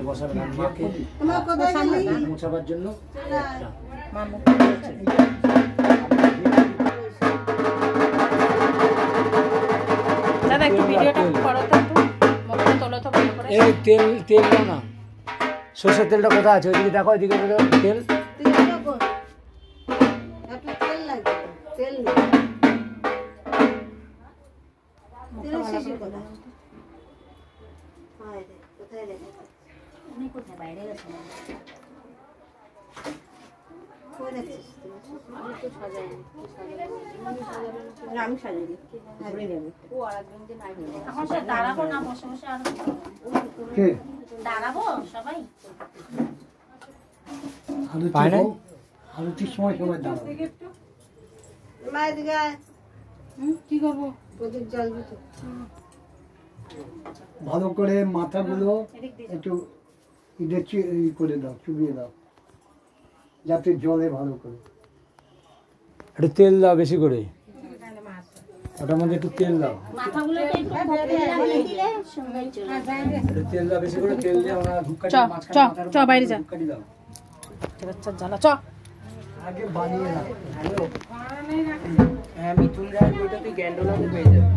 বসাবে না মাকে মোছাবার জন্য দাদা একটু ভিডিওটা করো তো, একটু মুখটা তোলো তো ভালো করে। এই তেল তেল দাও না, সরষের তেলটা কোথায় আছে? ওইদিকে দেখো, ওইদিকে তেল আলুটির সময় সময় দাঁড়াবো। কি করবো? ভালো করে মাথাগুলো একটু করে দাও, চুবিয়ে দাও, যাতে জলে ভালো করে। একটু তেল দাও বেশি করে, ওটার মধ্যে একটু তেল দাও, একটু তেল দাও বেশি করে, তেল দিয়ে ওরা ধূপকাঠি মাঝখানে বাইরে যা, ধূপকাঠি দাও। জ্বালা আগে বানিয়ে রাখ। হ্যাঁ, মিথুন রায়ের বইটা তুই গ্যান্ডোলাতে পেয়ে যাবি।